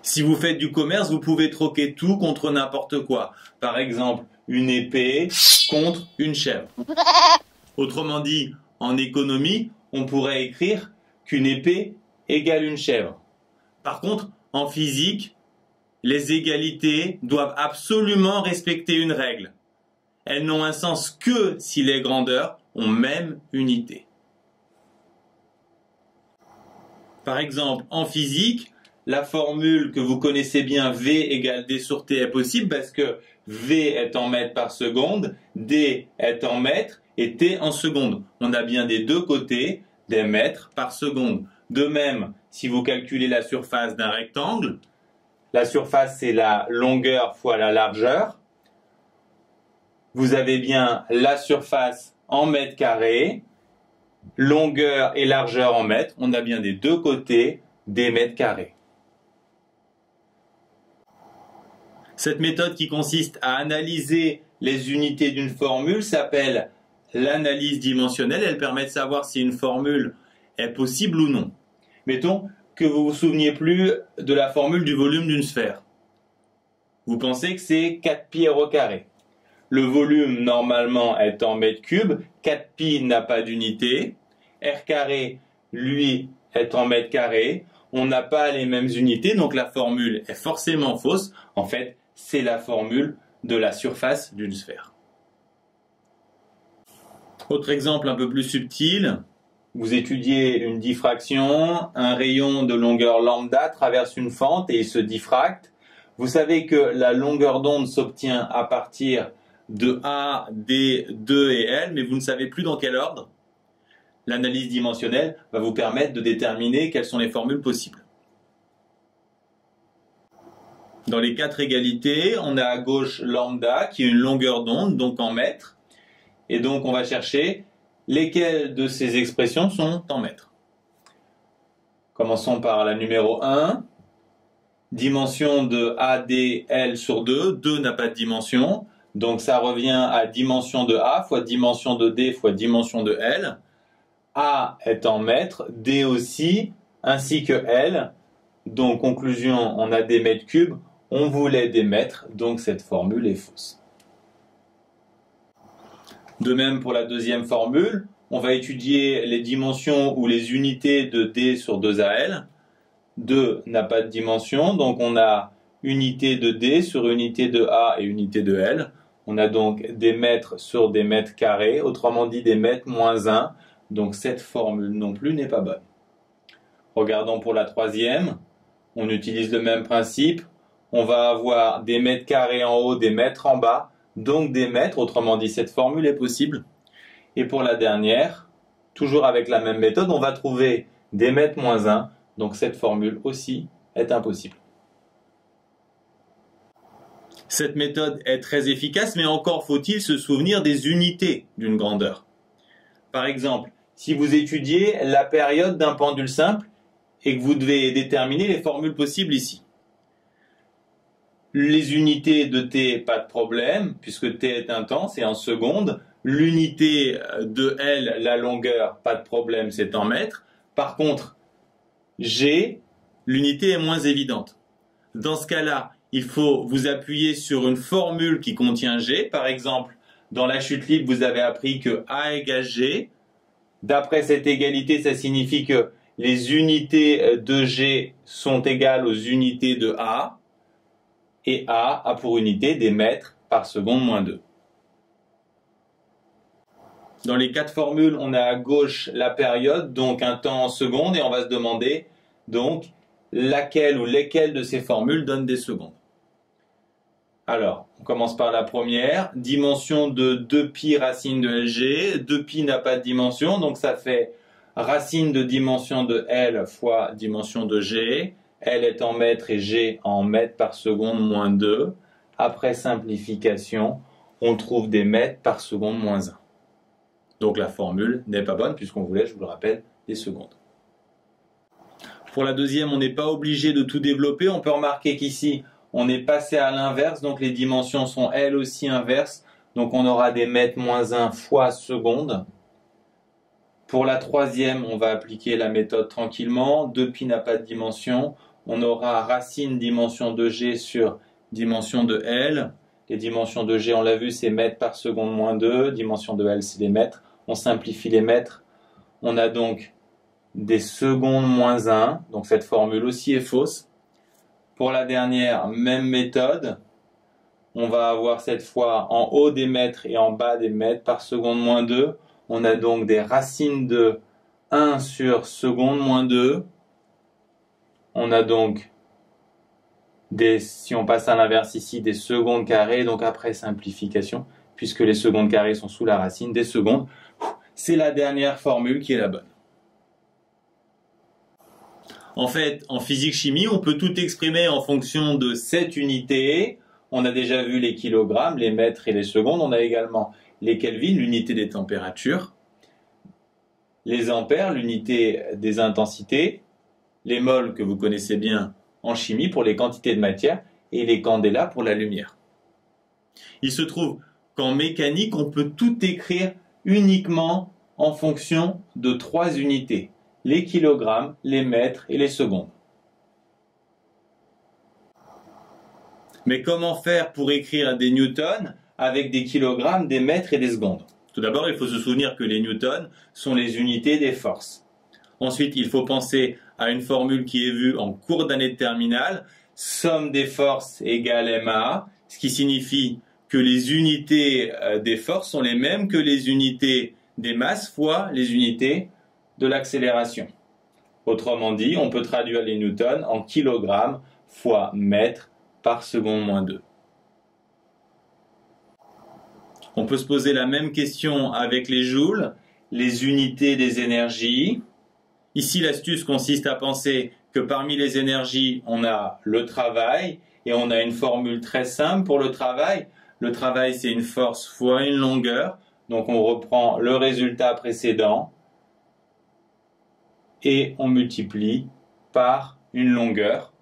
Si vous faites du commerce, vous pouvez troquer tout contre n'importe quoi. Par exemple, une épée contre une chèvre. Autrement dit, en économie, on pourrait écrire qu'une épée égale une chèvre. Par contre, en physique, les égalités doivent absolument respecter une règle. Elles n'ont un sens que si les grandeurs ont même unité. Par exemple, en physique, la formule que vous connaissez bien V égale D sur T est possible parce que V est en mètres par seconde, D est en mètres et T en secondes. On a bien des deux côtés des mètres par seconde. De même, si vous calculez la surface d'un rectangle, la surface c'est la longueur fois la largeur. Vous avez bien la surface en mètres carrés, longueur et largeur en mètres. On a bien des deux côtés des mètres carrés. Cette méthode qui consiste à analyser les unités d'une formule s'appelle l'analyse dimensionnelle. Elle permet de savoir si une formule est possible ou non. Mettons que vous ne vous souveniez plus de la formule du volume d'une sphère. Vous pensez que c'est 4pi r au carré. Le volume, normalement, est en mètres cubes. 4pi n'a pas d'unité. R carré, lui, est en mètres carrés. On n'a pas les mêmes unités, donc la formule est forcément fausse. En fait, c'est la formule de la surface d'une sphère. Autre exemple un peu plus subtil. Vous étudiez une diffraction. Un rayon de longueur lambda traverse une fente et il se diffracte. Vous savez que la longueur d'onde s'obtient à partir de A, D, 2 et L, mais vous ne savez plus dans quel ordre. L'analyse dimensionnelle va vous permettre de déterminer quelles sont les formules possibles. Dans les quatre égalités, on a à gauche lambda qui est une longueur d'onde, donc en mètres. Et donc on va chercher lesquelles de ces expressions sont en mètres. Commençons par la numéro 1. Dimension de ADL sur 2. 2 n'a pas de dimension. Donc ça revient à dimension de A fois dimension de D fois dimension de L. A est en mètres, D aussi, ainsi que L. Donc conclusion, on a des mètres cubes. On voulait des mètres, donc cette formule est fausse. De même pour la deuxième formule, on va étudier les dimensions ou les unités de D sur 2AL. 2 n'a pas de dimension, donc on a unité de D sur unité de A et unité de L. On a donc des mètres sur des mètres carrés, autrement dit des mètres moins 1. Donc cette formule non plus n'est pas bonne. Regardons pour la troisième. On utilise le même principe. On va avoir des mètres carrés en haut, des mètres en bas, donc des mètres, autrement dit cette formule est possible. Et pour la dernière, toujours avec la même méthode, on va trouver des mètres moins 1, donc cette formule aussi est impossible. Cette méthode est très efficace, mais encore faut-il se souvenir des unités d'une grandeur. Par exemple, si vous étudiez la période d'un pendule simple et que vous devez déterminer les formules possibles ici. Les unités de t, pas de problème, puisque t est un temps, c'est en secondes. L'unité de L, la longueur, pas de problème, c'est en mètres. Par contre, G, l'unité est moins évidente. Dans ce cas-là, il faut vous appuyer sur une formule qui contient G. Par exemple, dans la chute libre, vous avez appris que A égale G. D'après cette égalité, ça signifie que les unités de G sont égales aux unités de A. Et A a pour unité des mètres par seconde moins 2. Dans les quatre formules, on a à gauche la période, donc un temps en secondes, et on va se demander donc laquelle ou lesquelles de ces formules donnent des secondes. Alors, on commence par la première, dimension de 2pi racine de LG, 2pi n'a pas de dimension, donc ça fait racine de dimension de L fois dimension de G, L est en mètres et G en mètres par seconde moins 2. Après simplification, on trouve des mètres par seconde moins 1. Donc la formule n'est pas bonne puisqu'on voulait, je vous le rappelle, des secondes. Pour la deuxième, on n'est pas obligé de tout développer. On peut remarquer qu'ici, on est passé à l'inverse, donc les dimensions sont elles aussi inverses. Donc on aura des mètres moins 1 fois seconde. Pour la troisième, on va appliquer la méthode tranquillement. 2pi n'a pas de dimension. on aura racine dimension de G sur dimension de L. Les dimensions de G, on l'a vu, c'est mètres par seconde moins 2. Dimension de L, c'est les mètres. On simplifie les mètres. On a donc des secondes moins 1. Donc cette formule aussi est fausse. Pour la dernière, même méthode. On va avoir cette fois en haut des mètres et en bas des mètres par seconde moins 2. On a donc des racines de 1 sur seconde moins 2. On a donc si on passe à l'inverse ici, des secondes carrées, donc après simplification, puisque les secondes carrées sont sous la racine des secondes, c'est la dernière formule qui est la bonne. En fait, en physique-chimie, on peut tout exprimer en fonction de cette unité. On a déjà vu les kilogrammes, les mètres et les secondes. On a également les kelvins, l'unité des températures, les ampères, l'unité des intensités, les moles que vous connaissez bien en chimie pour les quantités de matière et les candela pour la lumière. Il se trouve qu'en mécanique, on peut tout écrire uniquement en fonction de 3 unités, les kilogrammes, les mètres et les secondes. Mais comment faire pour écrire des newtons avec des kilogrammes, des mètres et des secondes? Tout d'abord, il faut se souvenir que les newtons sont les unités des forces. Ensuite, il faut penser à une formule qui est vue en cours d'année de terminale, somme des forces égale MA, ce qui signifie que les unités des forces sont les mêmes que les unités des masses fois les unités de l'accélération. Autrement dit, on peut traduire les newtons en kilogrammes fois mètres par seconde moins 2. On peut se poser la même question avec les joules, les unités des énergies. Ici, l'astuce consiste à penser que parmi les énergies, on a le travail et on a une formule très simple pour le travail. Le travail, c'est une force fois une longueur. Donc, on reprend le résultat précédent et on multiplie par une longueur.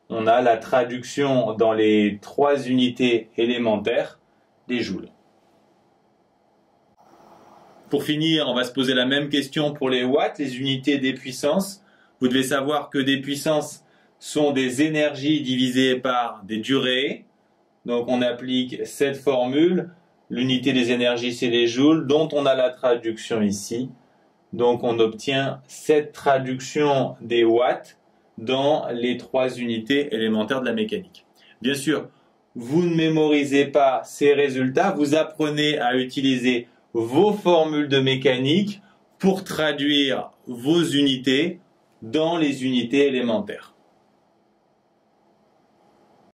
On a la traduction dans les 3 unités élémentaires des joules. Pour finir, on va se poser la même question pour les watts, les unités des puissances. Vous devez savoir que des puissances sont des énergies divisées par des durées. Donc on applique cette formule. L'unité des énergies, c'est les joules, dont on a la traduction ici. Donc on obtient cette traduction des watts dans les 3 unités élémentaires de la mécanique. Bien sûr, vous ne mémorisez pas ces résultats, vous apprenez à utiliser vos formules de mécanique pour traduire vos unités dans les unités élémentaires.